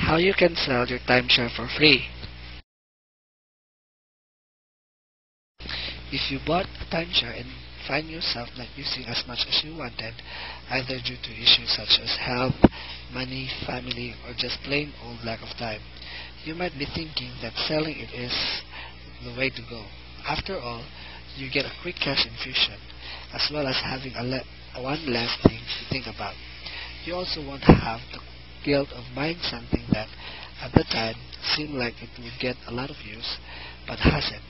How you can sell your timeshare for free. If you bought a timeshare and find yourself not using as much as you wanted, either due to issues such as health, money, family, or just plain old lack of time, you might be thinking that selling it is the way to go. After all, you get a quick cash infusion, as well as having one less thing to think about. You also won't have the guilt of buying something that, at the time, seemed like it would get a lot of use, but hasn't.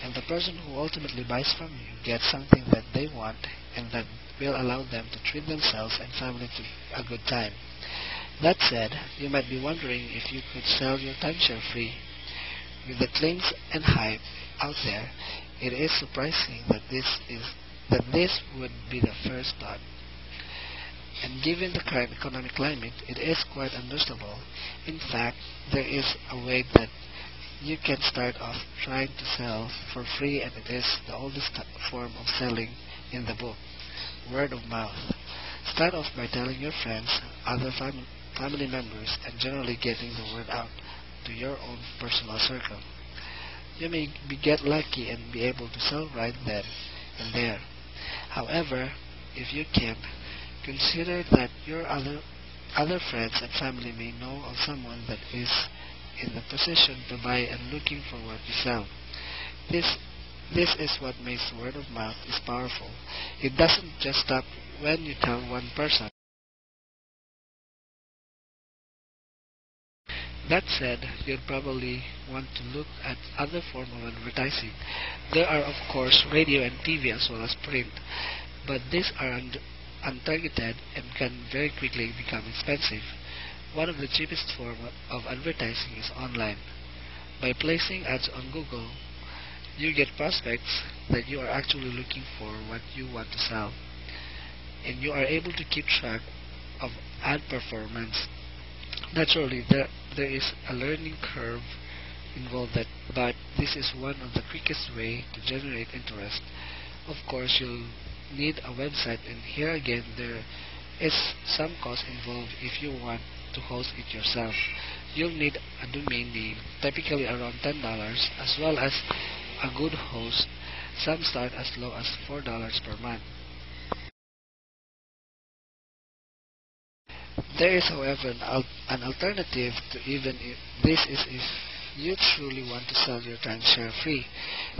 And the person who ultimately buys from you gets something that they want and that will allow them to treat themselves and family to a good time. That said, you might be wondering if you could sell your timeshare free. With the claims and hype out there, it is surprising that this would be the first thought. And given the current economic climate, it is quite understandable. In fact, there is a way that you can start off trying to sell for free, and it is the oldest form of selling in the book, word of mouth. Start off by telling your friends, other family members, and generally getting the word out to your own personal circle. You may get lucky and be able to sell right then and there. However, if you can't, consider that your other friends and family may know of someone that is in the position to buy and looking for what you sell. This is what makes word of mouth is powerful. It doesn't just stop when you tell one person. That said, you'll probably want to look at other forms of advertising. There are of course radio and TV as well as print, but these are untargeted and can very quickly become expensive. One of the cheapest forms of advertising is online. By placing ads on Google, you get prospects that you are actually looking for what you want to sell, and you are able to keep track of ad performance. Naturally, there is a learning curve involved, but this is one of the quickest way to generate interest. Of course, you'll need a website, and here again there is some cost involved if you want to host it yourself. You'll need a domain name, typically around $10, as well as a good host. Some start as low as $4 per month. There is, however, an alternative to even if this is if you truly want to sell your timeshare free.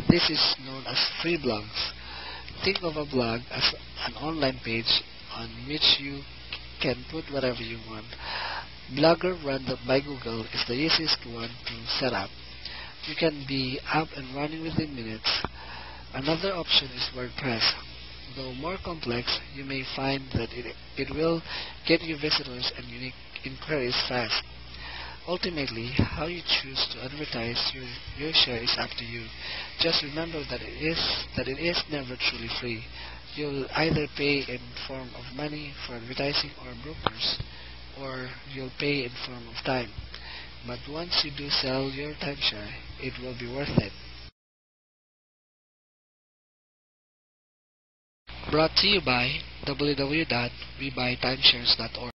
This is known as free blogs. Think of a blog as an online page on which you can put whatever you want. Blogger run by Google is the easiest one to set up. You can be up and running within minutes. Another option is WordPress. Though more complex, you may find that it will get you visitors and unique inquiries fast. Ultimately, how you choose to advertise your share is up to you. Just remember that it is never truly free. You'll either pay in form of money for advertising or brokers, or you'll pay in form of time. But once you do sell your timeshare, it will be worth it. Brought to you by www.webuytimeshares.org.